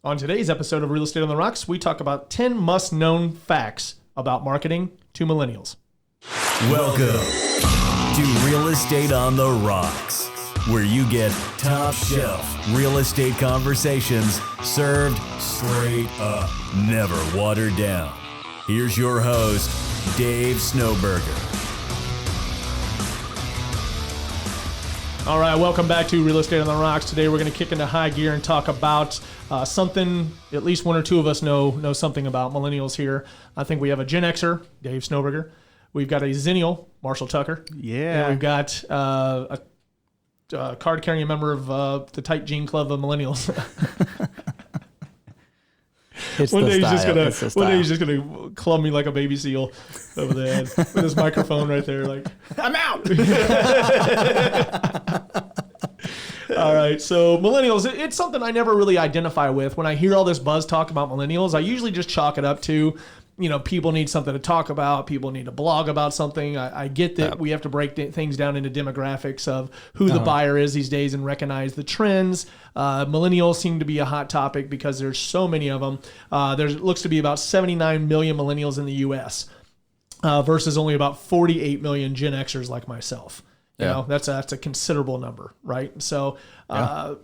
On today's episode of Real Estate on the Rocks, we talk about 10 must-known facts about marketing to millennials. Welcome to Real Estate on the Rocks, where you get top shelf real estate conversations served straight up, never watered down. Here's your host, Dave Snowberger. All right, welcome back to Real Estate on the Rocks. Today we're going to kick into high gear and talk about something at least one or two of us know something about, millennials here. I think we have a Gen Xer, Dave Snowberger. We've got a Zennial, Marshall Tucker. Yeah. And we've got a card-carrying member of the tight jean club of millennials. One day he's just gonna club me like a baby seal over the head with his microphone right there, like, I'm out. All right, so millennials, it's something I never really identify with. When I hear all this buzz talk about millennials, I usually just chalk it up to, people need something to talk about. People need to blog about something. I get that we have to break things down into demographics of who the buyer is these days and recognize the trends. Millennials seem to be a hot topic because there's so many of them. There looks to be about 79 million millennials in the U.S. Versus only about 48 million Gen Xers like myself. That's a considerable number, right? So,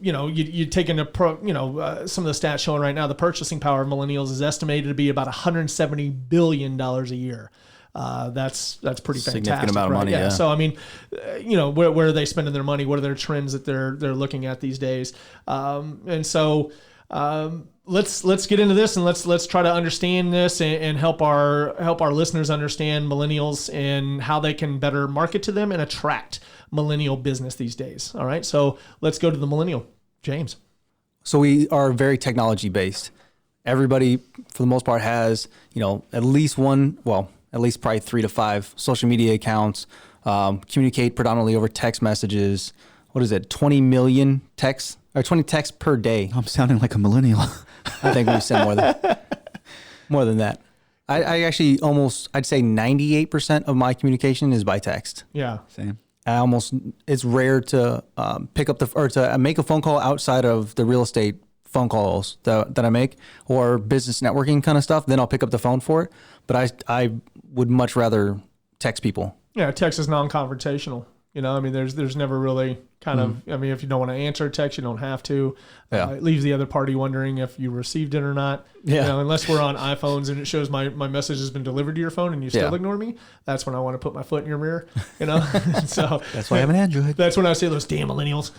you take into some of the stats showing right now, the purchasing power of millennials is estimated to be about $170 billion a year. That's pretty fantastic. Significant amount of money, yeah. So, I mean, where are they spending their money? What are their trends that they're looking at these days? Let's get into this and let's try to understand this and help our listeners understand millennials and how they can better market to them and attract millennial business these days. All right, so let's go to the millennial, James. So we are very technology based. Everybody, for the most part, has at least probably 3 to 5 social media accounts. Communicate predominantly over text messages. What is it? 20 million texts or 20 texts per day. I'm sounding like a millennial. I think we send more than that. I actually I'd say 98% of my communication is by text. Yeah. Same. It's rare to pick up to make a phone call outside of the real estate phone calls that I make or business networking kind of stuff. Then I'll pick up the phone for it. But I would much rather text people. Yeah. Text is non-confrontational. There's never really kind of, if you don't want to answer a text, you don't have to. Yeah. It leaves the other party wondering if you received it or not. Yeah. Unless we're on iPhones and it shows my message has been delivered to your phone and you still ignore me. That's when I want to put my foot in your mirror, So that's why I have an Android. That's when I say those damn millennials.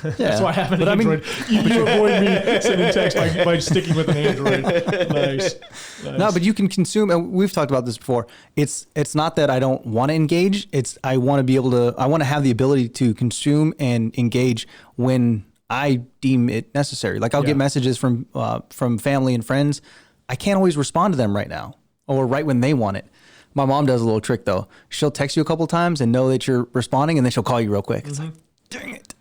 That's why I have an Android. You avoid me sending text by sticking with an Android. Nice. No, but you can consume, and we've talked about this before. It's not that I don't want to engage. I want to have the ability to consume and engage when I deem it necessary. Like I'll get messages from family and friends. I can't always respond to them right now or right when they want it. My mom does a little trick though. She'll text you a couple of times and know that you're responding, and then she'll call you real quick. It's like, dang it.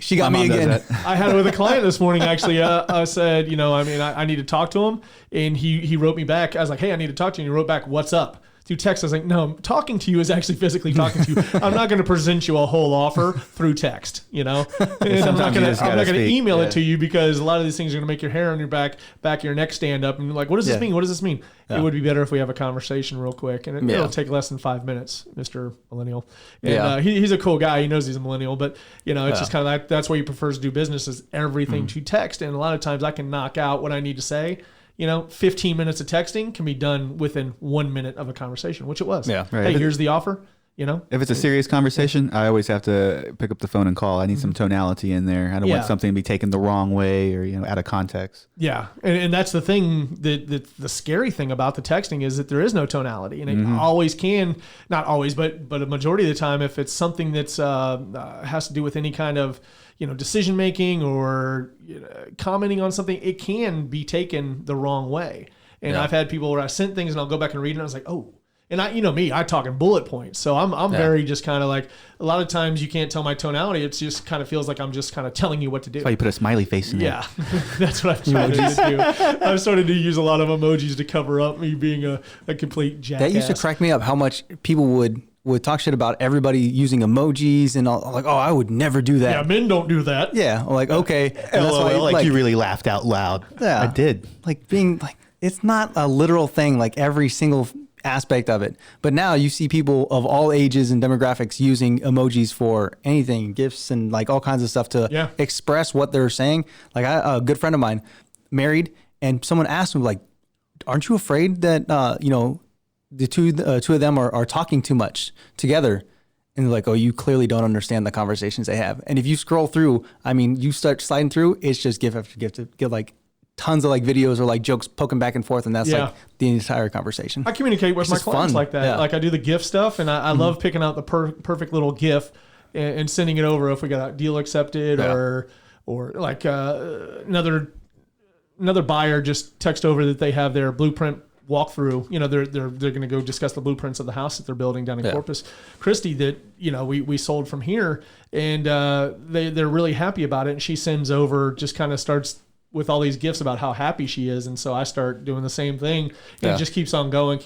She got me again. I had it with a client this morning, actually. I said, I need to talk to him. And he wrote me back. I was like, hey, I need to talk to you. And he wrote back, what's up? Through text, I was like, no, talking to you is actually physically talking to you. I'm not going to present you a whole offer through text, And I'm not going to email it to you because a lot of these things are going to make your hair on your back of your neck stand up. And you're like, what does this mean? What does this mean? Yeah. It would be better if we have a conversation real quick. And it'll take less than 5 minutes, Mr. Millennial. And he's a cool guy. He knows he's a millennial. But, it's just kind of that's why he prefers to do business is everything to text. And a lot of times I can knock out what I need to say. 15 minutes of texting can be done within 1 minute of a conversation, which it was. Yeah, right. Hey, here's the offer. If it's a serious conversation, I always have to pick up the phone and call. I need some tonality in there. I don't want something to be taken the wrong way or, out of context. Yeah. And that's the thing that the scary thing about the texting is that there is no tonality, and it always can, not always, but a majority of the time, if it's something that's has to do with any kind of, decision making or commenting on something, it can be taken the wrong way. And I've had people where I sent things and I'll go back and read it and I was like, oh, And I talk in bullet points. So I'm very just kind of like, a lot of times you can't tell my tonality. It just kind of feels like I'm just kind of telling you what to do. That's why you put a smiley face in there. Yeah, that's what I've tried to do. I've started to use a lot of emojis to cover up me being a complete jackass. That used to crack me up how much people would would talk shit about everybody using emojis and all, like, oh, I would never do that. Yeah, men don't do that. Yeah, like, okay. And that's why, like you really laughed out loud. Yeah. I did. Like being like, it's not a literal thing, like every single aspect of it. But now you see people of all ages and demographics using emojis for anything, gifts and like all kinds of stuff to express what they're saying. Like a good friend of mine married, and someone asked him like, aren't you afraid that, the two of them are talking too much together? And they're like, oh, you clearly don't understand the conversations they have. And if you scroll through, I mean, you start sliding through, it's just gift after gift to get like tons of like videos or like jokes poking back and forth. And that's like the entire conversation. I communicate with my clients like that. Yeah. Like I do the GIF stuff, and I love picking out the perfect little GIF and sending it over if we got a deal accepted or like another buyer just text over that they have their blueprint walkthrough. They're going to go discuss the blueprints of the house that they're building down in Corpus Christi that we sold from here, and they're really happy about it. And she sends over, just kind of starts with all these gifts about how happy she is, and so I start doing the same thing, and it just keeps on going.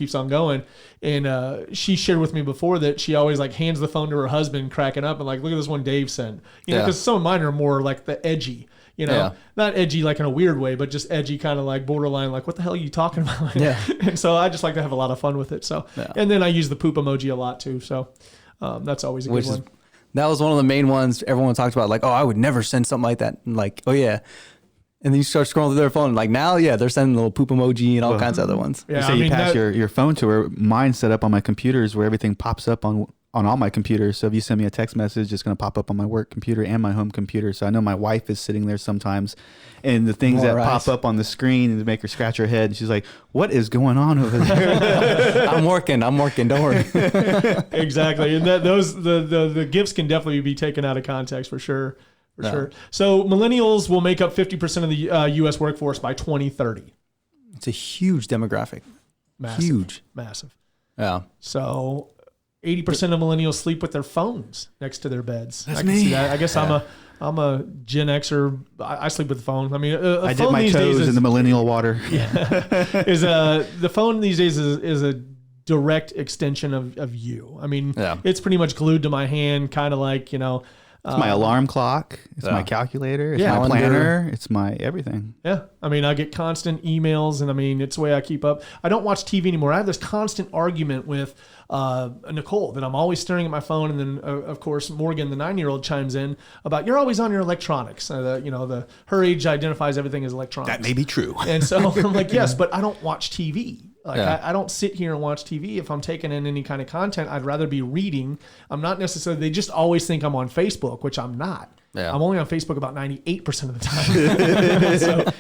And she shared with me before that she always like hands the phone to her husband, cracking up and like, look at this one Dave sent. Because some of mine are more like the edgy. Not edgy like in a weird way, but just edgy, kind of like borderline, like what the hell are you talking about? Yeah. And so I just like to have a lot of fun with it. So, and then I use the poop emoji a lot too. So that's always a good one. That was one of the main ones everyone talked about. Like, oh, I would never send something like that. And like, oh yeah. And then you start scrolling through their phone. And like now, they're sending a little poop emoji and all kinds of other ones. Yeah, you pass your phone to her. Mine's set up on my computers where everything pops up on all my computers. So if you send me a text message, it's going to pop up on my work computer and my home computer. So I know my wife is sitting there sometimes, and the things that pop up on the screen and make her scratch her head. And she's like, what is going on over there? I'm working. Don't worry. Exactly. And the gifts can definitely be taken out of context for sure. Sure. So millennials will make up 50% of the U.S. workforce by 2030. It's a huge demographic. Massive. Yeah. So 80% of millennials sleep with their phones next to their beds. That's I can me. see that. I guess I'm a Gen Xer. I sleep with the phone. I mean, I dip my toes in the millennial water. The phone these days is a direct extension of you. I mean, it's pretty much glued to my hand, kind of like, it's my alarm clock. It's my calculator. It's my planner. It's my everything. Yeah. I mean, I get constant emails, and I mean, it's the way I keep up. I don't watch TV anymore. I have this constant argument with Nicole that I'm always staring at my phone. And then, of course, Morgan, the 9-year-old, chimes in about, you're always on your electronics. Her age identifies everything as electronics. That may be true. And so I'm like, yes, but I don't watch TV. I don't sit here and watch TV. If I'm taking in any kind of content, I'd rather be reading. I'm not necessarily, they just always think I'm on Facebook, which I'm not. Yeah. I'm only on Facebook about 98% of the time.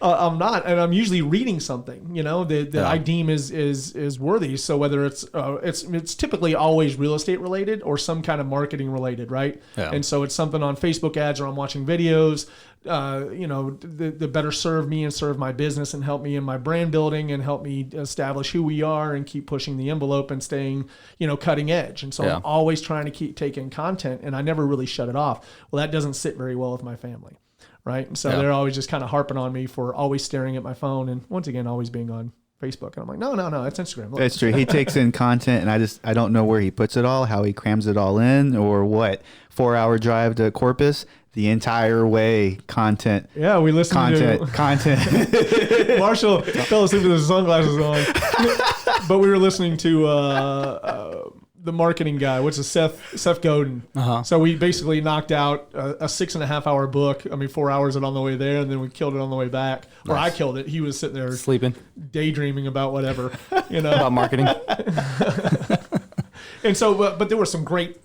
I'm not, and I'm usually reading something, that I deem is worthy. So whether it's typically always real estate related or some kind of marketing related, right? Yeah. And so it's something on Facebook ads, or I'm watching videos, the better serve me and serve my business and help me in my brand building and help me establish who we are and keep pushing the envelope and staying, cutting edge. And so I'm always trying to keep taking content, and I never really shut it off. Well, that doesn't sit very well with my family. Right. And so they're always just kind of harping on me for always staring at my phone and once again, always being on Facebook. And I'm like, no, it's Instagram. Look. That's true. He takes in content, and I don't know where he puts it all, how he crams it all in, or what. 4-hour drive to Corpus, the entire way content. Yeah, we listened to content. Marshall fell asleep with his sunglasses on, but we were listening to the marketing guy. What's his Seth Godin? Uh-huh. So we basically knocked out a 6.5-hour book. I mean, 4 hours it on the way there, and then we killed it on the way back. Nice. Or I killed it. He was sitting there sleeping, daydreaming about whatever, about marketing. And so, but there were some great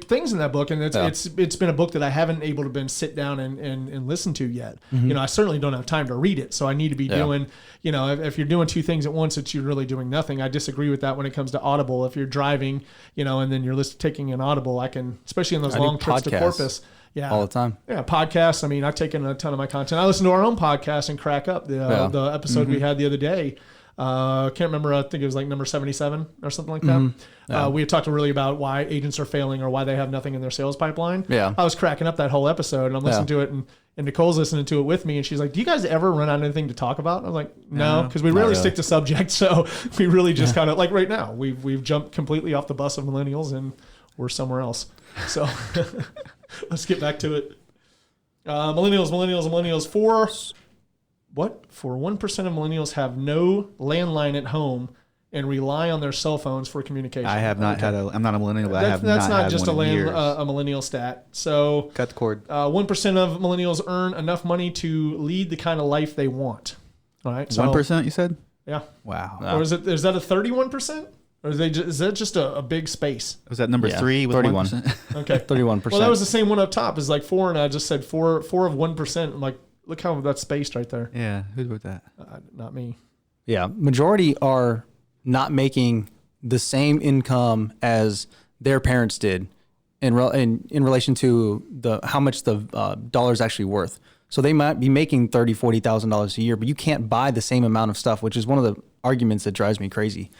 things in that book, and it's been a book that I haven't able to sit down and listen to yet. Mm-hmm. I certainly don't have time to read it, so I need to be doing. If you're doing two things at once, you're really doing nothing. I disagree with that when it comes to Audible. If you're driving, and then you're taking an Audible, I can, especially on those long trips to Corpus. Yeah, all the time. Yeah, podcasts. I mean, I've taken a ton of my content. I listen to our own podcast and crack up. The episode we had the other day. Can't remember. I think it was like number 77 or something like that. Mm-hmm. Yeah. We had talked really about why agents are failing or why they have nothing in their sales pipeline. Yeah. I was cracking up that whole episode, and I'm listening to it, and And Nicole's listening to it with me, and she's like, "Do you guys ever run out of anything to talk about?" I was like, "No," because we rarely stick to subject. So we really just kind of like right now we've jumped completely off the bus of millennials and we're somewhere else. So let's get back to it. Millennials. For 1% of millennials have no landline at home and rely on their cell phones for communication. I have not had I'm not a millennial, but That's not had just one in years. a millennial stat. So Cut the cord. 1% of millennials earn enough money to lead the kind of life they want. All right. So, 1%, you said? Yeah. Wow. Or is that a 31%? Or is that just a big space? Was that number 3 with 31. 1%? Okay. 31%. Well, that was the same one up top. It's like 4, and I just said 4 of 1%. I'm like, look how that's spaced right there. Yeah. Who wrote that? Not me. Yeah, majority are not making the same income as their parents did in relation to how much the dollar's actually worth. So they might be making $30,000, $40,000 a year, but you can't buy the same amount of stuff, which is one of the arguments that drives me crazy.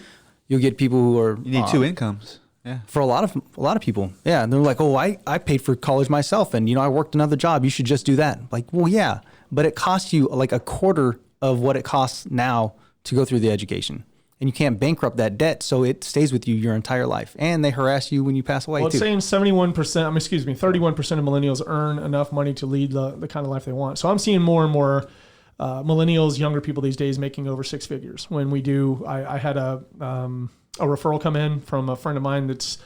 You'll get people who are You need 2 incomes. Yeah. for a lot of people. Yeah, and they're like, "Oh, I paid for college myself, and I worked another job. You should just do that." Like, well, yeah, but it costs you like a quarter of what it costs now to go through the education. And you can't bankrupt that debt, so it stays with you your entire life. And they harass you when you pass away, Well, too. it's saying 31%, 31% of millennials earn enough money to lead the kind of life they want. So I'm seeing more and more millennials, younger people these days, making over 6 figures. When we do, I had a referral come in from a friend of mine that's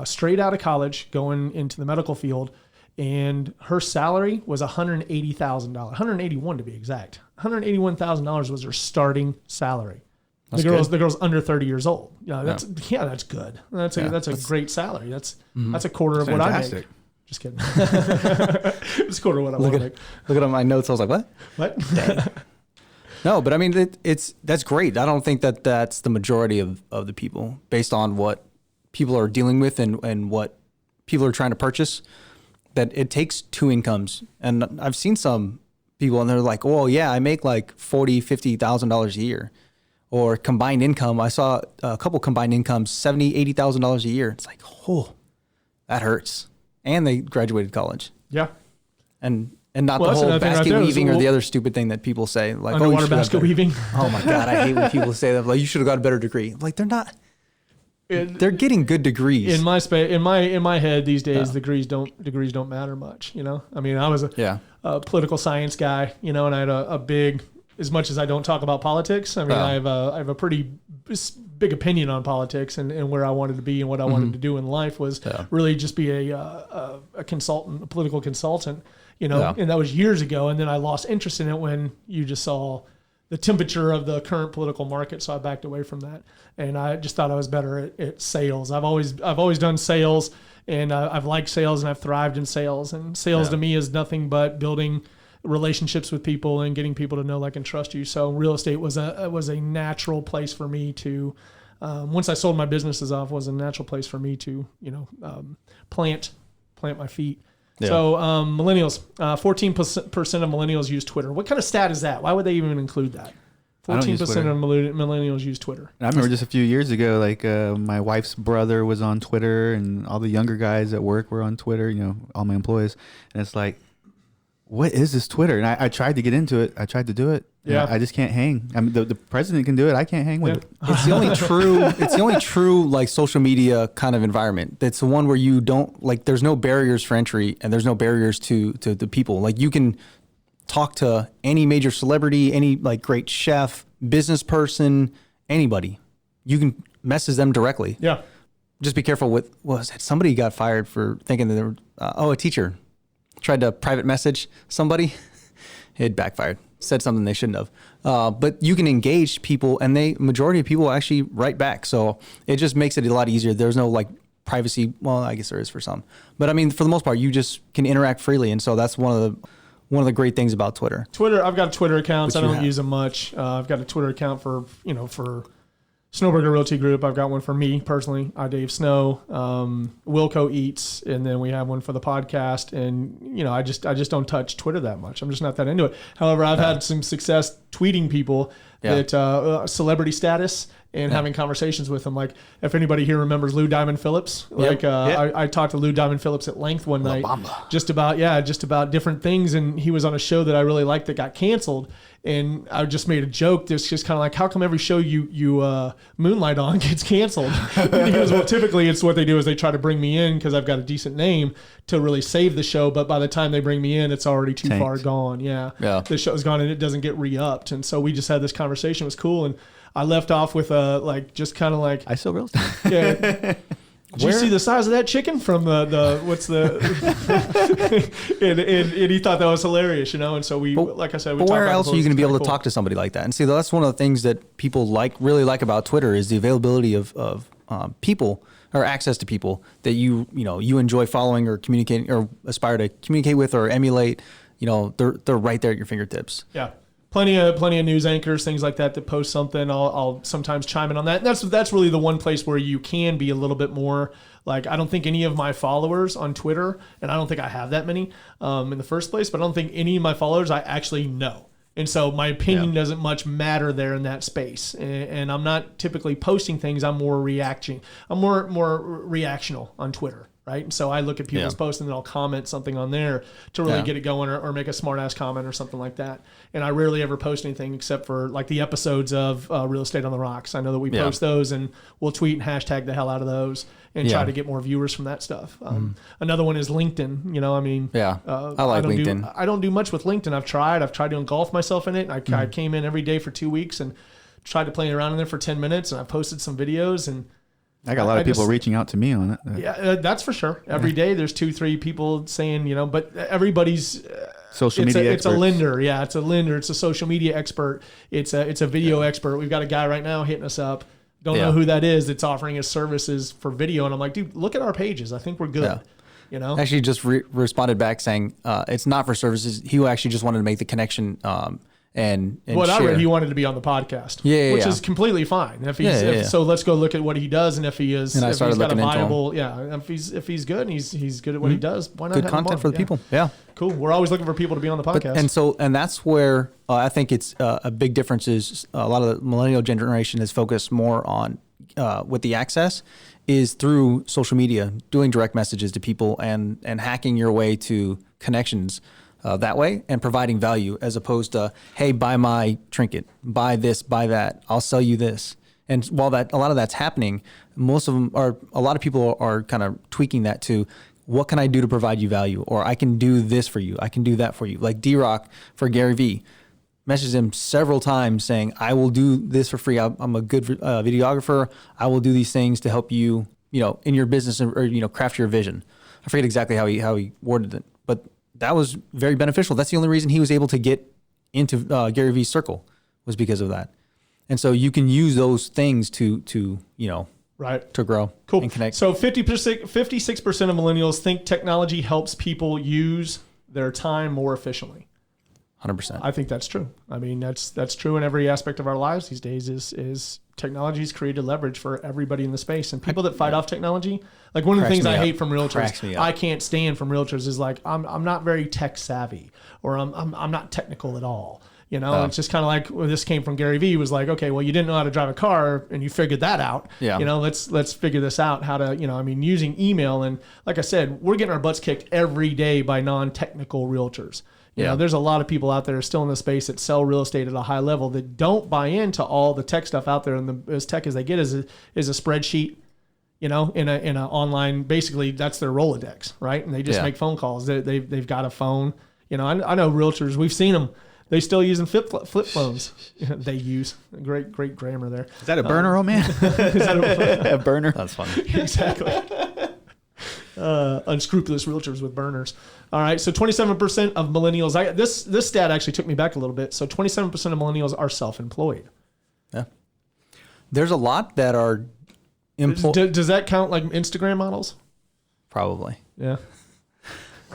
straight out of college, going into the medical field, and her salary was $180,000, $181 to be exact. $181,000 was her starting salary. The girl's under 30 years old. That's good. That's a great salary. That's a quarter of what I make. Just kidding. It's a quarter of what I want to make. Look at my notes. I was like, what? What? No, but I mean, that's great. I don't think that's the majority of the people based on what people are dealing with and what people are trying to purchase, that it takes 2 incomes. And I've seen some people and they're like, oh yeah, I make like $40,000, $50,000 a year. Or combined income. I saw a couple combined incomes, $70,000, $80,000 a year. It's like, oh, that hurts. And they graduated college. Yeah. And not the whole basket weaving or the other stupid thing that people say. Like, underwater basket weaving. Oh my God, I hate when people say that. Like, you should have got a better degree. Like, they're not. They're getting good degrees. In my head these days, degrees don't matter much. I mean, I was a political science guy. And I had a big. As much as I don't talk about politics, I mean, I have a pretty big opinion on politics and where I wanted to be and what I wanted to do in life was really just be a consultant, a political consultant, and that was years ago. And then I lost interest in it when you just saw the temperature of the current political market. So I backed away from that. And I just thought I was better at sales. I've always done sales, and I've liked sales, and I've thrived in sales. And sales to me is nothing but building relationships with people and getting people to know, like, and trust you. So real estate was a natural place for me to, once I sold my businesses off, was a natural place for me to, plant my feet. Yeah. So millennials, 14% of millennials use Twitter. What kind of stat is that? Why would they even include that? 14% of millennials use Twitter. I remember just a few years ago, like my wife's brother was on Twitter, and all the younger guys at work were on Twitter, all my employees. And it's like, what is this Twitter? And I tried to get into it. I tried to do it. Yeah. I just can't hang. I mean, the president can do it. I can't hang with it. It's the only true like social media kind of environment. It's the one where you don't like, there's no barriers for entry and there's no barriers to the people. Like, you can talk to any major celebrity, any like great chef, business person, anybody. You can message them directly. Yeah. Just be careful with, somebody got fired for thinking that they were, a teacher tried to private message somebody. It backfired. Said something they shouldn't have. But you can engage people, and majority of people actually write back. So it just makes it a lot easier. There's no like privacy. Well, I guess there is for some, but I mean, for the most part, you just can interact freely. And so that's one of the great things about Twitter. I've got Twitter accounts. I don't use them much. I've got a Twitter account for Snowburger Realty Group. I've got one for me personally, Dave Snow, Wilco Eats, and then we have one for the podcast. And I just don't touch Twitter that much. I'm just not that into it. However, I've had some success tweeting people that celebrity status and having conversations with him. Like, if anybody here remembers Lou Diamond Phillips, I talked to Lou Diamond Phillips at length one night, just about different things. And he was on a show that I really liked that got canceled. And I just made a joke. That's just kind of like, how come every show you moonlight on gets canceled? And he goes, well, typically it's what they do is they try to bring me in because I've got a decent name to really save the show. But by the time they bring me in, it's already too far gone. Yeah. The show's gone and it doesn't get re-upped. And so we just had this conversation. It was cool. And I left off with just kind of like, I sell real estate. Yeah. Did you see the size of that chicken from what's the and he thought that was hilarious, And so we, like I said, we but talked where about else are you going to be able to talk to somebody like that? And see, that's one of the things that people really like about Twitter is the availability of people or access to people that you enjoy following or communicating or aspire to communicate with or emulate. They're right there at your fingertips. Yeah. Plenty of news anchors, things like that post something. I'll sometimes chime in on that. And that's really the one place where you can be a little bit more like, I don't think any of my followers on Twitter, and I don't think I have that many in the first place, but I don't think any of my followers I actually know. And so my opinion doesn't much matter there in that space. And I'm not typically posting things. I'm more reacting. I'm more reactional on Twitter. Right. And so I look at people's posts and then I'll comment something on there to really get it going or make a smart ass comment or something like that. And I rarely ever post anything except for like the episodes of Real Estate on the Rocks. I know that we post those and we'll tweet and hashtag the hell out of those and try to get more viewers from that stuff. Another one is LinkedIn. I like LinkedIn. I don't do much with LinkedIn. I've tried to engulf myself in it. I came in every day for 2 weeks and tried to play around in there for 10 minutes and I posted some videos and I got a lot of people reaching out to me on it. Yeah, that's for sure. Every day there's 2-3 people saying, but everybody's social media it's a lender. Yeah, it's a lender. It's a social media expert. It's a video expert. We've got a guy right now hitting us up. Don't know who that is. That's offering us services for video. And I'm like, dude, look at our pages. I think we're good. Actually just responded back saying it's not for services. He actually just wanted to make the connection and what share. I read, he wanted to be on the podcast, which is completely fine. If he's so let's go look at what he does, and if he is, and if he's got a viable, if he's good, and he's good at what he does. Why not good have content him on? for the people? Yeah, cool. We're always looking for people to be on the podcast, and that's where I think it's a big difference. Is a lot of the millennial generation is focused more on with the access is through social media, doing direct messages to people, and hacking your way to connections. That way and providing value as opposed to, hey, buy my trinket, buy this, buy that, I'll sell you this. And while a lot of that's happening, a lot of people are kind of tweaking that to what can I do to provide you value? Or I can do this for you. I can do that for you. Like D-Rock for Gary Vee messaged him several times saying, I will do this for free. I'm a good videographer. I will do these things to help you, in your business or craft your vision. I forget exactly how he worded it, but that was very beneficial. That's the only reason he was able to get into Gary Vee's circle was because of that. And so you can use those things to grow and connect. So 56% of millennials think technology helps people use their time more efficiently. 100%. I think that's true. I mean, that's true in every aspect of our lives these days is technology's created leverage for everybody in the space. And people that fight off technology, like one of the things I hate from realtors, I can't stand from realtors is like, I'm not very tech savvy or I'm not technical at all. It's just kind of like, well, this came from Gary Vee was like, okay, well, you didn't know how to drive a car and you figured that out. Yeah. Let's figure this out, how to, using email. And like I said, we're getting our butts kicked every day by non-technical realtors. There's a lot of people out there still in the space that sell real estate at a high level that don't buy into all the tech stuff out there. And as tech as they get is a spreadsheet, in a online, basically that's their Rolodex, right? And they just make phone calls. They've got a phone. I know realtors, we've seen them. They still using flip phones. They use great grammar there. Is that a burner, old man? Is that a burner? That's funny. Exactly. Unscrupulous realtors with burners. All right, so 27% of millennials. This stat actually took me back a little bit. So 27% of millennials are self-employed. Yeah. There's a lot that are employed. Does that count like Instagram models? Probably. Yeah.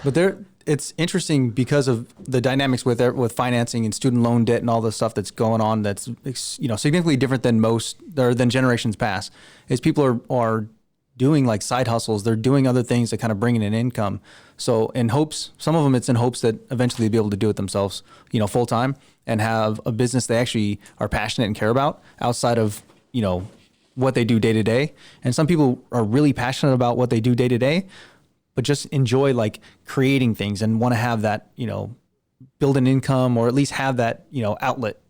But it's interesting because of the dynamics with financing and student loan debt and all the stuff that's going on. That's significantly different than generations past. Is people are doing like side hustles. They're doing other things that kind of bring in an income. So in hopes, some of them it's in hopes that eventually they'll be able to do it themselves, full time and have a business they actually are passionate and care about outside of, what they do day to day. And some people are really passionate about what they do day to day, but just enjoy like creating things and want to have that, build an income or at least have that, outlet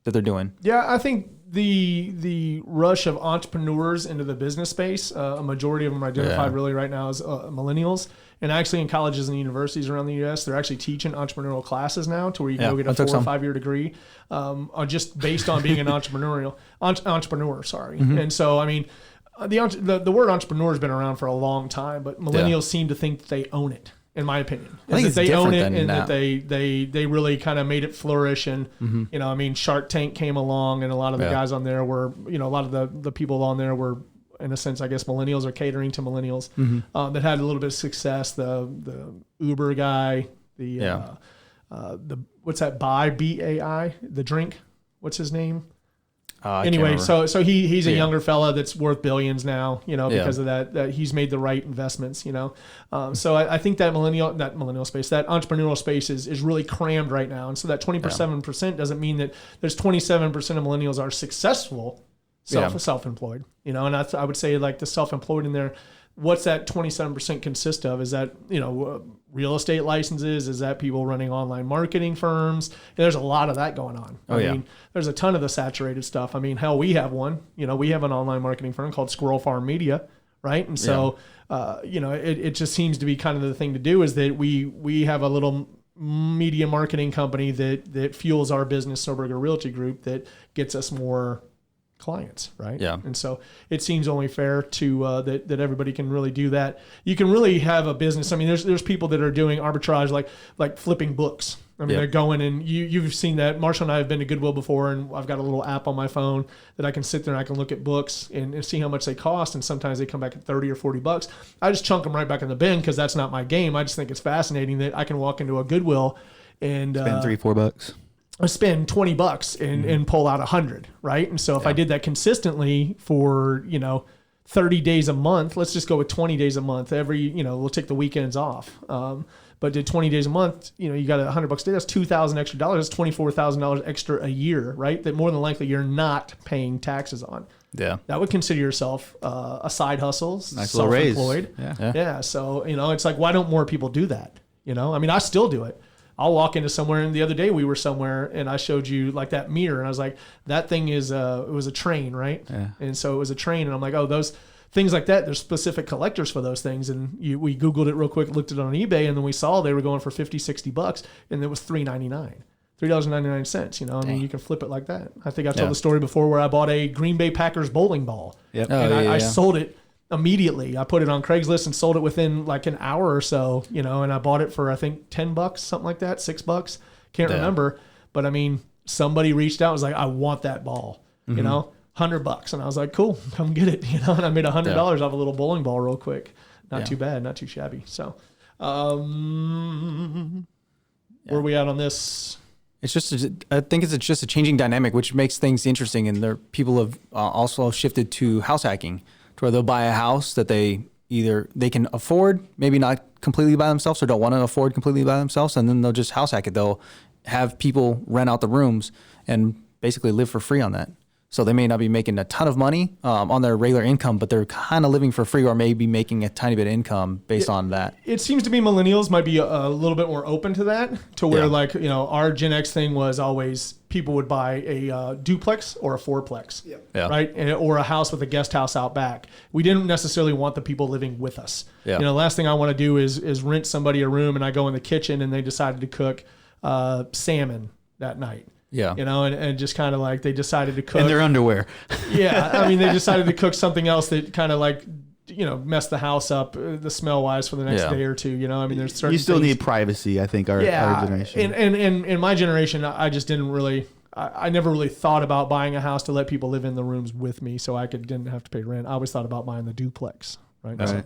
that they're doing. Yeah, I think the rush of entrepreneurs into the business space, a majority of them are identified really right now as millennials. And actually in colleges and universities around the U.S., they're actually teaching entrepreneurial classes now to where you can go get a 4 or 5 year degree just based on being an entrepreneur. And so, I mean, the word entrepreneur has been around for a long time, but millennials seem to think that they own it. In my opinion, I think they own it and that they really kind of made it flourish. And I mean, Shark Tank came along, and a lot of the guys on there were, a lot of the people on there were, in a sense, I guess millennials are catering to millennials that had a little bit of success. The Uber guy, the what's that? BAI, the drink. What's his name? Anyway, so he's a younger fella that's worth billions now, because of that he's made the right investments, So I think that millennial space, that entrepreneurial space is really crammed right now. And so that 27% doesn't mean that there's 27% of millennials are successful self-employed, and I would say like the self-employed in there. What's that 27% consist of? Is that, real estate licenses? Is that people running online marketing firms? And there's a lot of that going on. I mean, there's a ton of the saturated stuff. I mean, hell, we have one. We have an online marketing firm called Squirrel Farm Media, right? And so, it just seems to be kind of the thing to do is that we have a little media marketing company that fuels our business, Soberger Realty Group, that gets us more clients, right? Yeah. And so it seems only fair to that everybody can really do that. You can really have a business. I mean, there's people that are doing arbitrage like flipping books. I mean, they're going and you've seen that. Marshall and I have been to Goodwill before, and I've got a little app on my phone that I can sit there and I can look at books and see how much they cost. And sometimes they come back at $30 or $40. I just chunk them right back in the bin because that's not my game. I just think it's fascinating that I can walk into a Goodwill and spend $3-4. I spend $20 and pull out 100, right? And so if I did that consistently for, 30 days a month, let's just go with 20 days a month. We'll take the weekends off. But did 20 days a month, you got $100 a day. That's $2,000 extra dollars. That's $24,000 extra a year, right? That more than likely you're not paying taxes on. Yeah. That would consider yourself a side hustle, nice little raise. Self-employed. Yeah. So, it's like, why don't more people do that? I mean, I still do it. I'll walk into somewhere, and the other day we were somewhere, and I showed you like that mirror, and I was like, that thing is it was a train, right? Yeah. And so it was a train, and I'm like, oh, those things like that, there's specific collectors for those things, and we Googled it real quick, looked it on eBay, and then we saw they were going for $50-$60, and it was $3.99. $3.99. I mean, you can flip it like that. I think I've told the story before where I bought a Green Bay Packers bowling ball, and I sold it immediately. I put it on Craigslist and sold it within like an hour or so, and I bought it for, I think $10, something like that, $6. Can't remember. But I mean, somebody reached out and was like, I want that ball, $100. And I was like, cool, come get it. And I made $100 off a little bowling ball real quick. Not too bad, not too shabby. So, where are we at on this? It's I think it's just a changing dynamic, which makes things interesting. And people have also shifted to house hacking, where they'll buy a house that they can afford, maybe not completely by themselves, or don't want to afford completely by themselves, and then they'll just house hack it. They'll have people rent out the rooms and basically live for free on that. So they may not be making a ton of money on their regular income, but they're kind of living for free, or maybe making a tiny bit of income based on that. It seems to be millennials might be a little bit more open to that, to where our Gen X thing was always people would buy a duplex or a fourplex, right? Or a house with a guest house out back. We didn't necessarily want the people living with us. Yeah. The last thing I want to do is rent somebody a room and I go in the kitchen and they decided to cook salmon that night. Yeah. And just kind of like they decided to cook. In their underwear. Yeah. I mean, they decided to cook something else that kind of like, messed the house up, the smell wise for the next day or two. I mean, there's certain You still things. need privacy, I think, our generation. And in my generation, I just didn't really, I never really thought about buying a house to let people live in the rooms with me so I didn't have to pay rent. I always thought about buying the duplex. Right. So,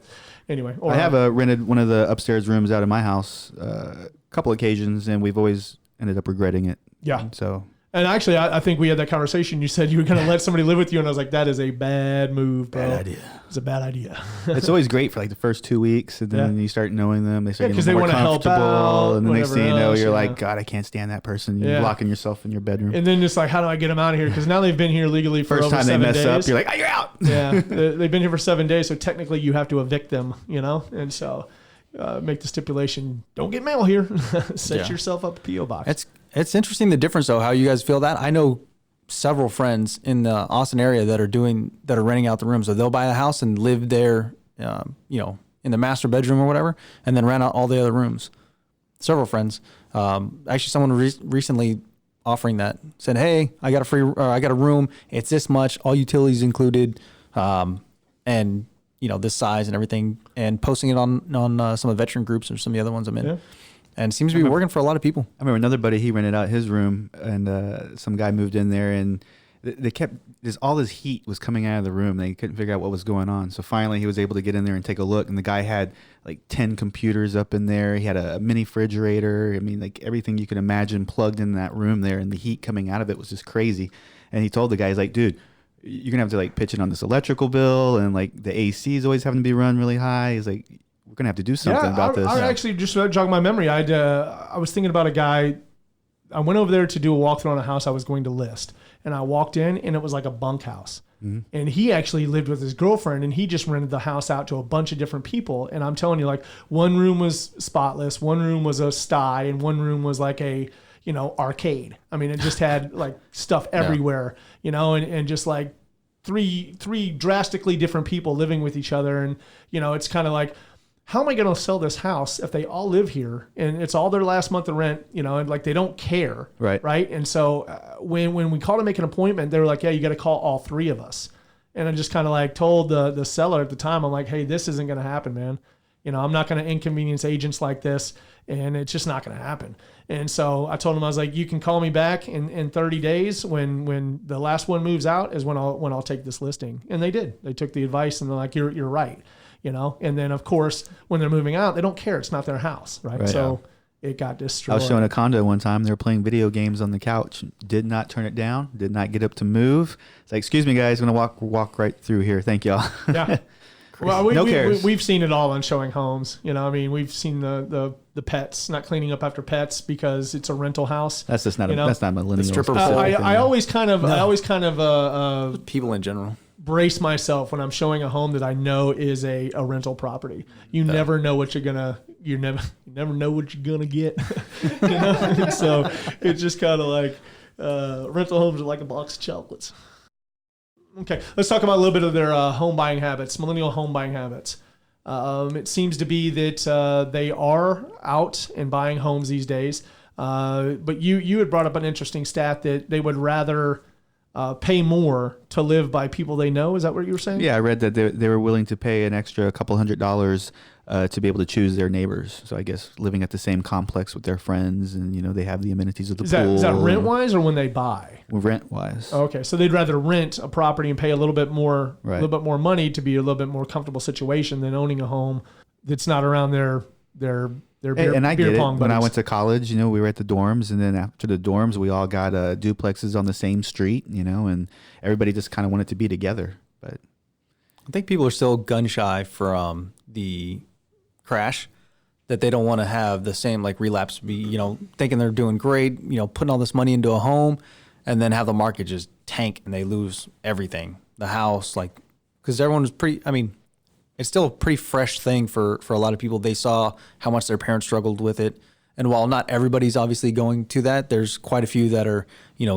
anyway. I have rented one of the upstairs rooms out of my house a couple occasions, and we've always ended up regretting it. Yeah. And so And actually, I think we had that conversation. You said you were going to let somebody live with you, and I was like, that is a bad move, bro. Bad idea. It's a bad idea. It's always great for like the first 2 weeks, and then you start knowing them. They start because getting they more want to help comfortable, out, and the next thing you know, else, you're like, God, I can't stand that person. You're locking yourself in your bedroom. And then it's like, how do I get them out of here? Because now they've been here legally for First over time they 7 mess days. up, you're like, oh, you're out. Yeah, they've been here for 7 days, so technically you have to evict them, and so make the stipulation, don't get mail here. Set yourself up a P.O. box. It's interesting the difference though, how you guys feel that. I know several friends in the Austin area that are renting out the rooms. So they'll buy a house and live there, in the master bedroom or whatever, and then rent out all the other rooms. Several friends. Actually, someone recently offering that said, "Hey, I got a room. It's this much, all utilities included, and this size and everything," and posting it on some of the veteran groups or some of the other ones I'm in. Yeah. And it seems to be working for a lot of people. I remember another buddy, he rented out his room, and some guy moved in there, and they kept all this heat was coming out of the room. They couldn't figure out what was going on. So finally he was able to get in there and take a look, and the guy had like 10 computers up in there. He had a mini refrigerator. I mean, like everything you could imagine plugged in that room there, and the heat coming out of it was just crazy. And he told the guy, he's like, dude, you're gonna have to like pitch in on this electrical bill, and like the AC is always having to be run really high. He's like, we're gonna have to do something about this. I actually just jogged my memory. I was thinking about a guy. I went over there to do a walkthrough on a house I was going to list, and I walked in, and it was like a bunkhouse. Mm-hmm. And he actually lived with his girlfriend, and he just rented the house out to a bunch of different people. And I'm telling you, like, one room was spotless, one room was a sty, and one room was like a arcade. I mean, it just had like stuff everywhere, and just like three drastically different people living with each other. And it's kind of like, how am I going to sell this house if they all live here and it's all their last month of rent, and like they don't care. Right. And so when we called to make an appointment, they were like, yeah, you got to call all three of us. And I just kind of like told the seller at the time, I'm like, hey, this isn't going to happen, man. I'm not going to inconvenience agents like this, and it's just not going to happen. And so I told him, I was like, you can call me back in 30 days when the last one moves out is when I'll take this listing. And they did. They took the advice, and they're like, you're right. And then of course, when they're moving out, they don't care. It's not their house. Right. So it got destroyed. I was showing a condo one time. They were playing video games on the couch. Did not turn it down. Did not get up to move. It's like, excuse me, guys. I'm going to walk right through here. Thank y'all. Yeah. Well, we've seen it all on showing homes. We've seen the pets, not cleaning up after pets because it's a rental house. That's just not that's not millennial. I always kind of people in general brace myself when I'm showing a home that I know is a rental property. You never know what you never know what you're gonna get. So it's just kind of like rental homes are like a box of chocolates. Okay, let's talk about a little bit of their home buying habits, millennial home buying habits. It seems to be that they are out and buying homes these days. But you had brought up an interesting stat that they would rather pay more to live by people they know. Is that what you were saying? Yeah, I read that they were willing to pay an extra couple $100 to be able to choose their neighbors. So I guess living at the same complex with their friends, and they have the amenities of the pool. Is that rent wise or when they buy? Rent wise. Okay, so they'd rather rent a property and pay a little bit more, money to be a little bit more comfortable situation than owning a home that's not around their beer, and I get it. Pong when buddies. I went to college, we were at the dorms, and then after the dorms, we all got duplexes on the same street, and everybody just kind of wanted to be together. But I think people are still gun shy from the crash, that they don't want to have the same like relapse, be thinking they're doing great, putting all this money into a home, and then have the market just tank and they lose everything, the house, like, because everyone was pretty. I mean, it's still a pretty fresh thing for a lot of people. They saw how much their parents struggled with it. And while not everybody's obviously going to that, there's quite a few that are,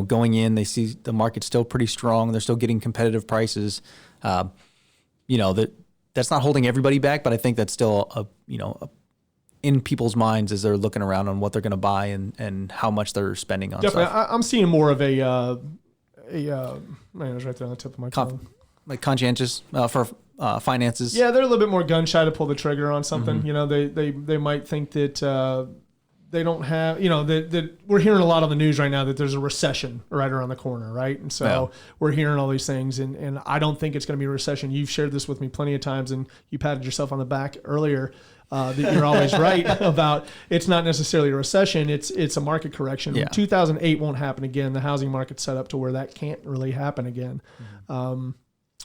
going in, they see the market's still pretty strong. They're still getting competitive prices. That's not holding everybody back, but I think that's still in people's minds as they're looking around on what they're going to buy and how much they're spending on Definitely. stuff. I'm seeing more of man, it was right there on the tip of my tongue. Like conscientious for finances. Yeah, they're a little bit more gun shy to pull the trigger on something. Mm-hmm. They might think that they don't have, that we're hearing a lot on the news right now that there's a recession right around the corner, right? And so we're hearing all these things, and I don't think it's going to be a recession. You've shared this with me plenty of times, and you patted yourself on the back earlier. that you're always right about. It's not necessarily a recession. It's a market correction. Yeah. 2008 won't happen again. The housing market's set up to where that can't really happen again.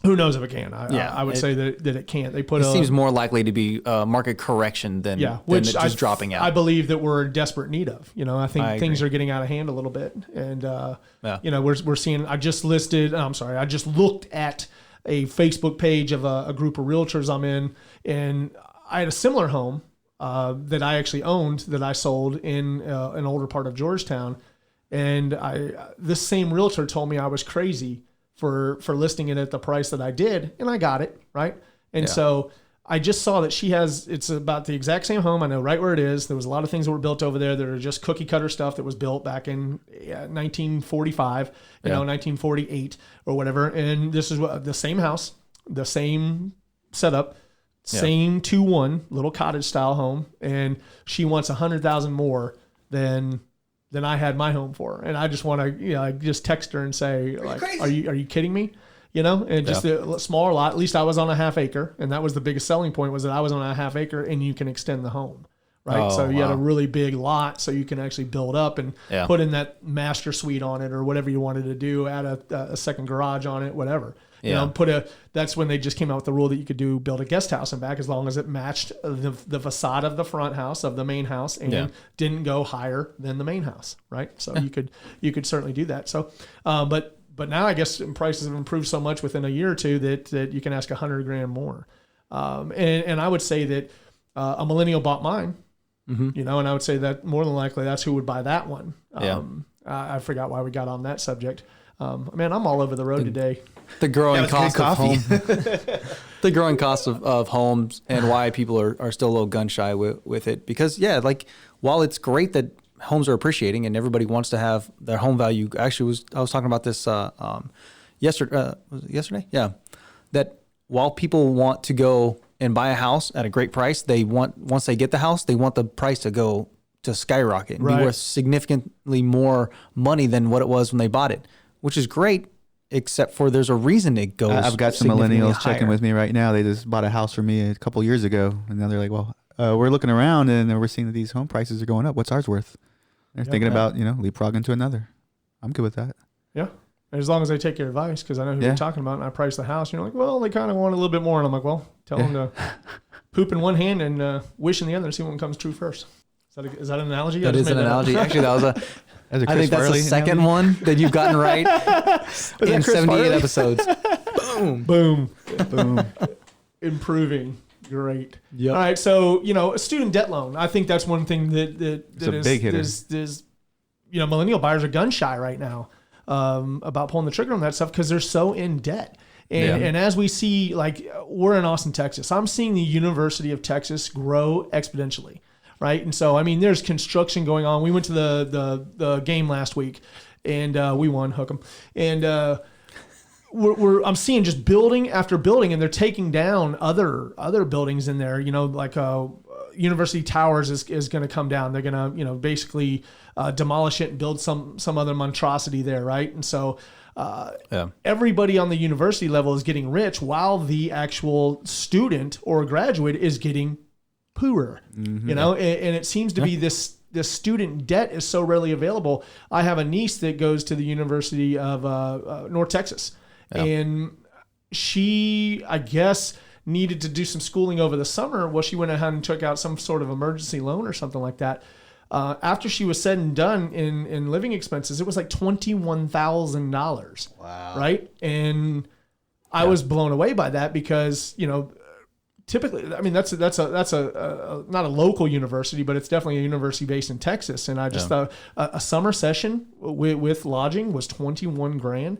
Who knows if it can? I would say that it can't. They put It seems more likely to be a market correction than which it just dropping out. I believe that we're in desperate need of. I think things are getting out of hand a little bit, and we're seeing. I just looked at a Facebook page of a group of realtors I'm in, and I had a similar home that I actually owned that I sold in an older part of Georgetown, and this same realtor told me I was crazy for listing it at the price that I did, and I got it, right? And so I just saw that it's about the exact same home. I know right where it is. There was a lot of things that were built over there that are just cookie cutter stuff that was built back in 1945, 1948 or whatever. And this is the same house, the same setup, same 2-1 little cottage style home. And she wants $100,000 more than I had my home for. And I just want to, I just text her and say, like, are you kidding me? And just a smaller lot. At least I was on a half acre. And that was the biggest selling point, was that I was on a half acre and you can extend the home. Right. So you had a really big lot, so you can actually build up and put in that master suite on it or whatever you wanted to do, add a second garage on it, whatever. That's when they just came out with the rule that you could build a guest house in back as long as it matched the facade of the front house of the main house and didn't go higher than the main house. Right. So you could certainly do that. So, but now I guess prices have improved so much within a year or two that you can ask $100,000 more. And I would say that a millennial bought mine. And I would say that more than likely that's who would buy that one. I forgot why we got on that subject. Man, I'm all over the road today. The growing cost of home, the growing cost of homes, and why people are still a little gun shy with it. Because while it's great that homes are appreciating and everybody wants to have their home value. Actually, I was talking about this yesterday. Was it yesterday? Yeah, that while people want to go and buy a house at a great price, once they get the house, they want the price to skyrocket and be worth significantly more money than what it was when they bought it, which is great. Except for there's a reason it goes. I've got some millennials checking with me right now. They just bought a house for me a couple years ago, and now they're like, "Well, we're looking around and we're seeing that these home prices are going up. What's ours worth?" They're thinking about leapfrogging to another. I'm good with that. Yeah, as long as they take your advice, because I know who you're talking about, and I price the house. And you're like, "Well, they kind of want a little bit more," and I'm like, "Well, tell them to poop in one hand and wish in the other, and see what one comes true first." Is that an analogy? That is an analogy. Actually, that was a. I think that's the second one that you've gotten right in 78 episodes. Boom. Boom. Boom. Improving. Great. Yep. All right. So, a student debt loan. I think that's one thing that is big hitter. Is millennial buyers are gun shy right now about pulling the trigger on that stuff because they're so in debt. And as we see, we're in Austin, Texas. I'm seeing the University of Texas grow exponentially. Right. And so, there's construction going on. We went to the game last week and we won, hook 'em. And I'm seeing just building after building, and they're taking down other buildings in there, University Towers is going to come down. They're going to, basically demolish it and build some other monstrosity there. Right. And so everybody on the university level is getting rich while the actual student or graduate is getting poorer, and it seems to be this student debt is so readily available. I have a niece that goes to the University of North Texas, and she, I guess, needed to do some schooling over the summer. Well, she went ahead and took out some sort of emergency loan or something like that. After she was said and done in living expenses, it was like $21,000. Wow! Right, and I was blown away by that because typically, that's a not a local university, but it's definitely a university based in Texas. And I just thought a summer session with lodging was $21,000.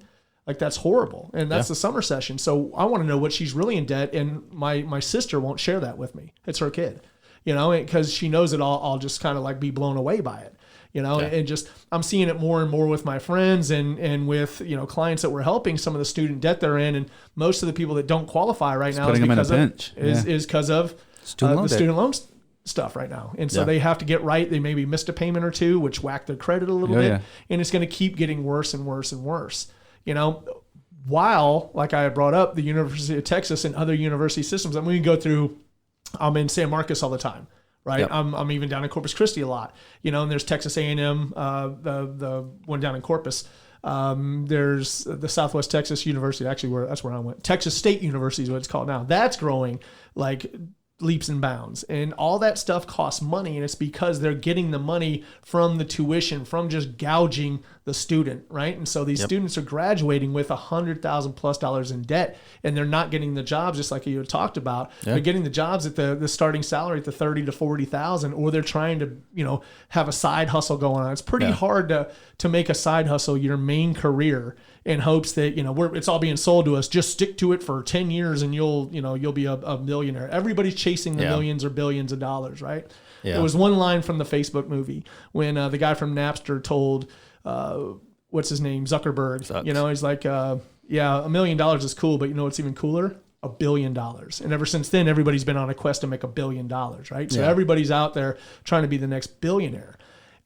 That's horrible. And that's the summer session. So I want to know what she's really in debt. And my sister won't share that with me. It's her kid, because she knows that I'll just kind of be blown away by it. And just, I'm seeing it more and more with my friends and with, clients that we're helping, some of the student debt they're in. And most of the people that don't qualify right now is because of student loan stuff right now. And so they have to get right. They maybe missed a payment or two, which whacked their credit a little bit. And it's going to keep getting worse and worse and worse, while, like I had brought up, the University of Texas and other university systems, we can go through I'm in San Marcos all the time. Right. Yep. I'm even down in Corpus Christi a lot, and there's Texas A&M, the one down in Corpus. There's the Southwest Texas University, actually that's where I went. Texas State University is what it's called now. That's growing like leaps and bounds, and all that stuff costs money, and it's because they're getting the money from the tuition, from just gouging the student, right? And so these students are graduating with $100,000+ in debt, and they're not getting the jobs, just like you had talked about. They're getting the jobs at the starting salary at the 30 to 40,000, or they're trying to have a side hustle going on. It's pretty hard to make a side hustle your main career in hopes that it's all being sold to us. Just stick to it for 10 years and you'll be a millionaire. Everybody's chasing the millions or billions of dollars, right? Yeah. There was one line from the Facebook movie when the guy from Napster told what's his name, Zuckerberg. He's like, $1 million is cool, but what's even cooler? $1 billion. And ever since then, everybody's been on a quest to make $1 billion, right? So everybody's out there trying to be the next billionaire,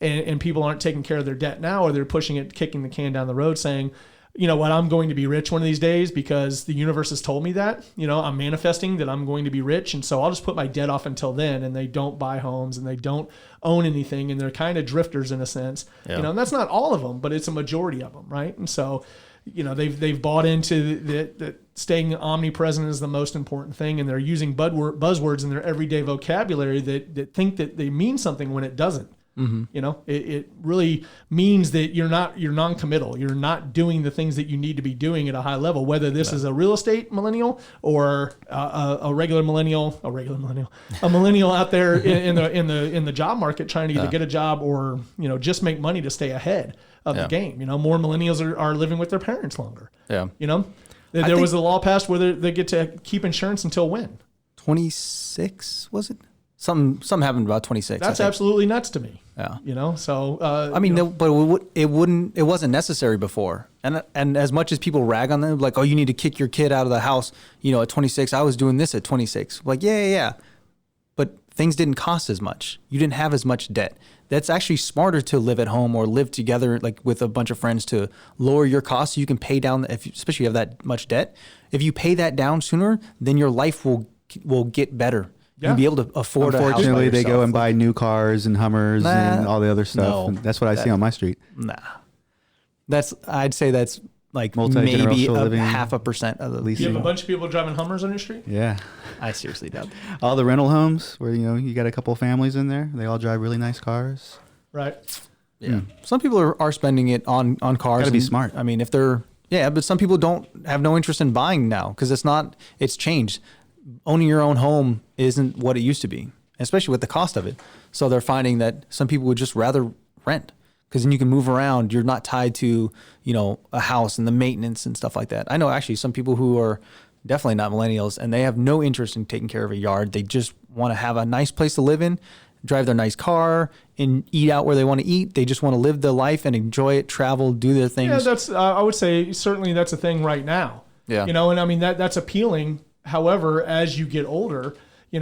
and people aren't taking care of their debt now, or they're pushing it, kicking the can down the road, saying, you know what, I'm going to be rich one of these days because the universe has told me that. I'm manifesting that I'm going to be rich, and so I'll just put my debt off until then. And they don't buy homes and they don't own anything, and they're kind of drifters in a sense. And that's not all of them, but it's a majority of them, right? And so, they've bought into that staying omnipresent is the most important thing, and they're using buzzwords in their everyday vocabulary that think that they mean something when it doesn't. Mm-hmm. It really means that you're non-committal. You're not doing the things that you need to be doing at a high level, whether this is a real estate millennial or a millennial out there in the job market trying to either get a job or, just make money to stay ahead of the game. More millennials are living with their parents longer. Yeah. There was a law passed where they get to keep insurance until when? 26, was it? Something happened about 26. That's absolutely nuts to me. Yeah. So but it wasn't necessary before. And as much as people rag on them, like, oh, you need to kick your kid out of the house, at 26. I was doing this at 26. Like, yeah. But things didn't cost as much. You didn't have as much debt. That's actually smarter to live at home or live together, like with a bunch of friends, to lower your costs so you can pay down, especially if you have that much debt. If you pay that down sooner, then your life will get better. Yeah. You'll be able to afford a house. Unfortunately, they go and buy new cars and Hummers and all the other stuff. No, and that's what I see on my street. Nah. I'd say that's like maybe 0.5% of the lease. You have a bunch of people driving Hummers on your street? Yeah. I seriously doubt. All the rental homes where, you got a couple families in there. They all drive really nice cars. Right. Yeah. Some people are spending it on cars. Gotta be smart. I mean, but some people don't have no interest in buying now because it's changed. Owning your own home isn't what it used to be, especially with the cost of it. So they're finding that some people would just rather rent because then you can move around. You're not tied to, a house and the maintenance and stuff like that. I know actually some people who are definitely not millennials and they have no interest in taking care of a yard. They just want to have a nice place to live in, drive their nice car, and eat out where they want to eat. They just want to live their life and enjoy it, travel, do their things. Yeah, that's, I would say certainly that's a thing right now. Yeah. And I mean, that's appealing. However, as you get older, the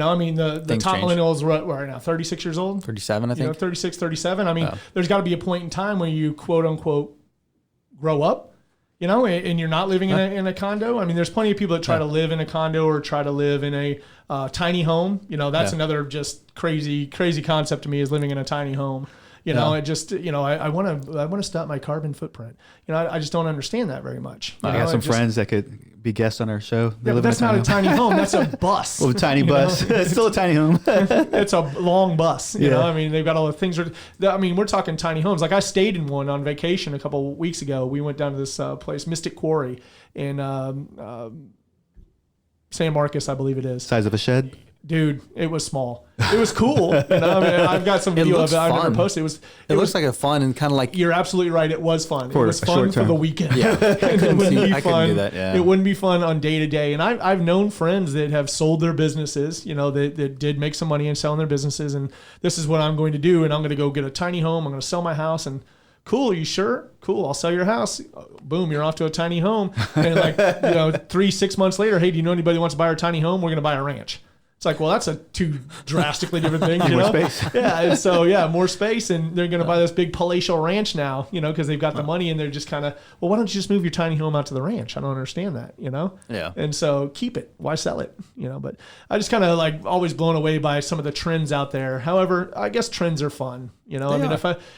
top change. millennials are right now, 36 years old. 37, I think. 36, 37. I mean, there's got to be a point in time where you quote unquote grow up, and you're not living in a condo. I mean, there's plenty of people that try to live in a condo or try to live in a tiny home. That's another just crazy concept to me, is living in a tiny home. It just, I want to stop my carbon footprint. I just don't understand that very much. I got some friends that could be guests on our show. But that's not a tiny home. That's a bus. Well, a tiny bus. It's still a tiny home. It's a long bus. You know, I mean, they've got all the things. We're talking tiny homes. Like I stayed in one on vacation a couple of weeks ago. We went down to this place, Mystic Quarry, in San Marcos, I believe it is. Size of a shed? Dude, it was small. It was cool. I've got some video of it. I've never posted. It looks like a fun and kind of like. You're absolutely right. It was fun. It was fun for the weekend. Yeah, I couldn't do that. Yeah. It wouldn't be fun on day to day. And I've known friends that have sold their businesses. That did make some money in selling their businesses. And this is what I'm going to do. And I'm going to go get a tiny home. I'm going to sell my house. And cool, are you sure? Cool, I'll sell your house. Boom, you're off to a tiny home. And 6 months later, hey, do you know anybody who wants to buy our tiny home? We're going to buy a ranch. It's like, well, that's a two drastically different things, More space. Yeah, and so more space, and they're going to buy this big palatial ranch now, because they've got the money, and they're just kind of, well, why don't you just move your tiny home out to the ranch? I don't understand that, Yeah. And so keep it. Why sell it? But I just kind of like always blown away by some of the trends out there. However, I guess trends are fun. I mean,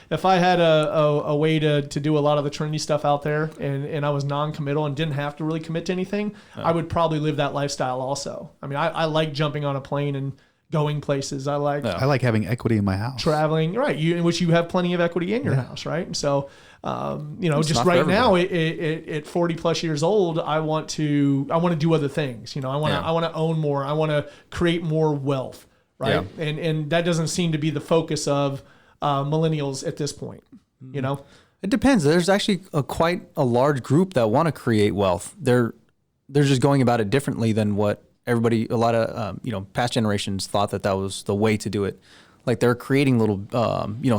if I had a way to do a lot of the trendy stuff out there, and I was non-committal and didn't have to really commit to anything, I would probably live that lifestyle also. I mean, I like jumping on a plane and going places. I like having equity in my house. Traveling, right? In which you have plenty of equity in your house, right? And so, just right now, at 40 plus years old, I want to do other things. I want to own more. I want to create more wealth, right? Yeah. And that doesn't seem to be the focus of millennials at this point. It depends. There's actually quite a large group that want to create wealth. They're just going about it differently than what everybody, a lot of, past generations thought that was the way to do it. Like they're creating little,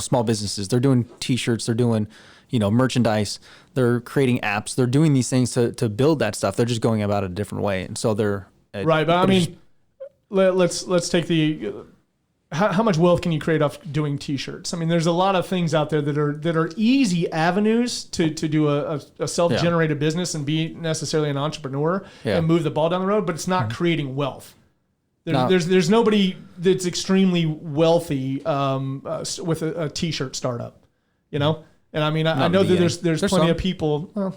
small businesses. They're doing t-shirts. They're doing, merchandise. They're creating apps. They're doing these things to build that stuff. They're just going about it a different way. And so they're right. But I mean, let's take how much wealth can you create off doing t-shirts? I mean, there's a lot of things out there that are easy avenues to do a self-generated business and be necessarily an entrepreneur and move the ball down the road, but it's not creating wealth. There's nobody that's extremely wealthy with a t-shirt startup, And I mean, I know that there's plenty of people. Well,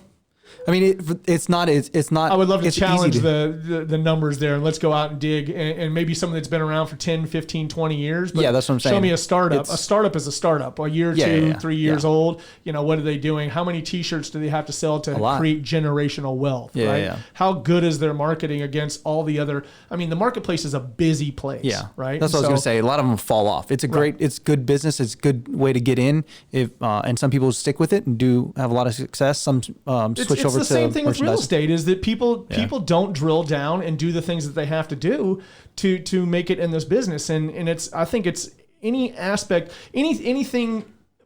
I mean, it's not. I would love to challenge the numbers there, and let's go out and dig, and maybe something that's been around for 10, 15, 20 years. But that's what I'm saying. Show me a startup. A startup is a startup. A year, 2, 3 years old. What are they doing? How many T-shirts do they have to sell to create generational wealth? Right? Yeah. How good is their marketing against all the other? I mean, the marketplace is a busy place. Yeah. Right. That's what I was going to say. A lot of them fall off. It's it's good business. It's a good way to get in. And some people stick with it and do have a lot of success. Some switch over to It's the same thing with real estate, is that people don't drill down and do the things that they have to do to make it in this business. And I think it's any aspect, anything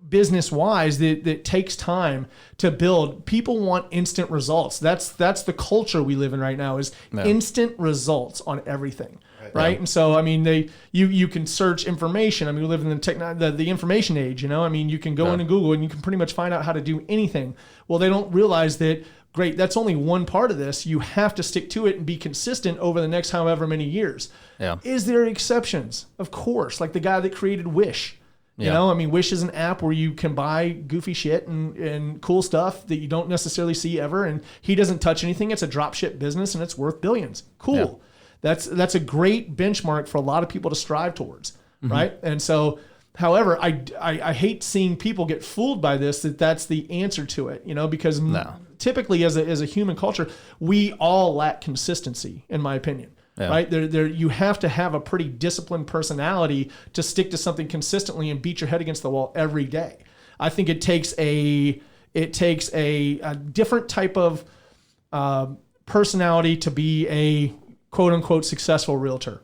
business wise that takes time to build. People want instant results. That's the culture we live in right now, is instant results on everything. Right. And so, I mean, you can search information. I mean, we live in the information age, I mean, you can go into Google and you can pretty much find out how to do anything. Well, they don't realize that, great, that's only one part of this. You have to stick to it and be consistent over the next however many years. Yeah. Is there exceptions? Of course. Like the guy that created Wish. I mean, Wish is an app where you can buy goofy shit and cool stuff that you don't necessarily see ever. And he doesn't touch anything. It's a drop ship business and it's worth billions. Cool. Yeah. That's a great benchmark for a lot of people to strive towards, right? And so, however, I hate seeing people get fooled by this, that's the answer to it, because typically as a human culture, we all lack consistency, in my opinion, right? You have to have a pretty disciplined personality to stick to something consistently and beat your head against the wall every day. I think it takes a different type of personality to be a quote unquote successful realtor.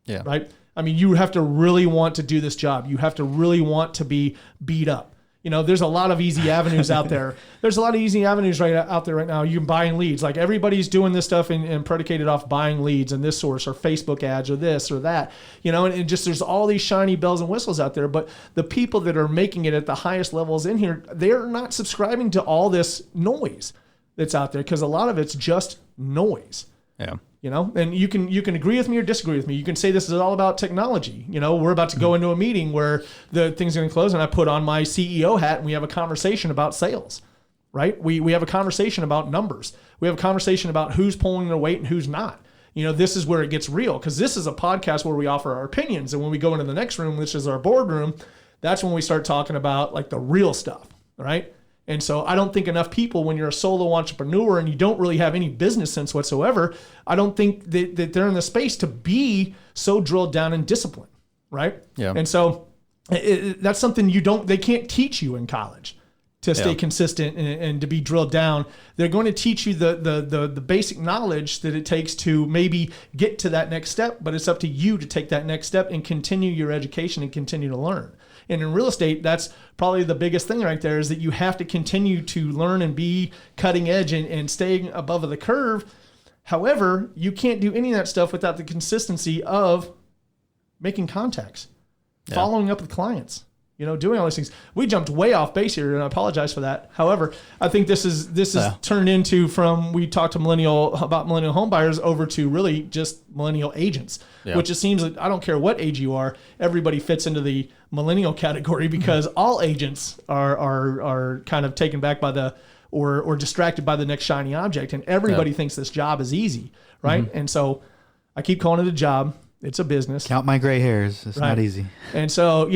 Yeah. Right. I mean, you have to really want to do this job. You have to really want to be beat up. There's a lot of easy avenues out there. There's a lot of easy avenues out there right now. You can buy leads. Like everybody's doing this stuff and predicated off buying leads and this source or Facebook ads or this or that, and just there's all these shiny bells and whistles out there. But the people that are making it at the highest levels in here, they're not subscribing to all this noise that's out there, because a lot of it's just noise. Yeah. And you can agree with me or disagree with me. You can say this is all about technology. We're about to go into a meeting where the thing's going to close and I put on my CEO hat and we have a conversation about sales, right? We have a conversation about numbers. We have a conversation about who's pulling their weight and who's not. This is where it gets real, because this is a podcast where we offer our opinions. And when we go into the next room, which is our boardroom, that's when we start talking about like the real stuff, right? And so I don't think enough people, when you're a solo entrepreneur and you don't really have any business sense whatsoever, I don't think that they're in the space to be so drilled down in discipline, right? Yeah. And so that's something they can't teach you in college, to stay consistent and to be drilled down. They're going to teach you the basic knowledge that it takes to maybe get to that next step, but it's up to you to take that next step and continue your education and continue to learn. And in real estate, that's probably the biggest thing right there, is that you have to continue to learn and be cutting edge and staying above the curve. However, you can't do any of that stuff without the consistency of making contacts, following up with clients, doing all these things. We jumped way off base here, and I apologize for that. However, I think this is turned into from we talked to about millennial home buyers over to really just millennial agents, which it seems like I don't care what age you are, everybody fits into the millennial category because all agents are kind of taken back by or distracted by the next shiny object, and everybody thinks this job is easy, right? And so I keep calling it a job. It's a business. Count my gray hairs. It's not easy. And so,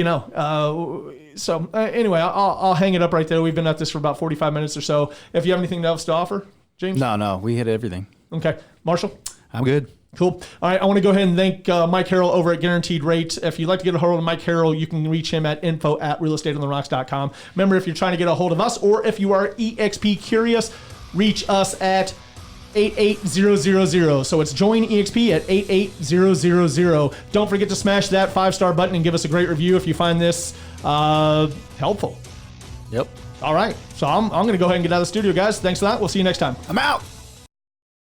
anyway, I'll hang it up right there. We've been at this for about 45 minutes or so. If you have anything else to offer, James? No, we hit everything. Okay. Marshall? I'm good. Cool. All right. I want to go ahead and thank Mike Harrell over at Guaranteed Rate. If you'd like to get a hold of Mike Harrell, you can reach him at info@realestateontherocks.com. Remember, if you're trying to get a hold of us or if you are EXP curious, reach us at 88000. So it's join EXP at 88000. Don't forget to smash that 5-star button and give us a great review if you find this helpful. Yep. All right. So I'm going to go ahead and get out of the studio, guys. Thanks for that. We'll see you next time. I'm out.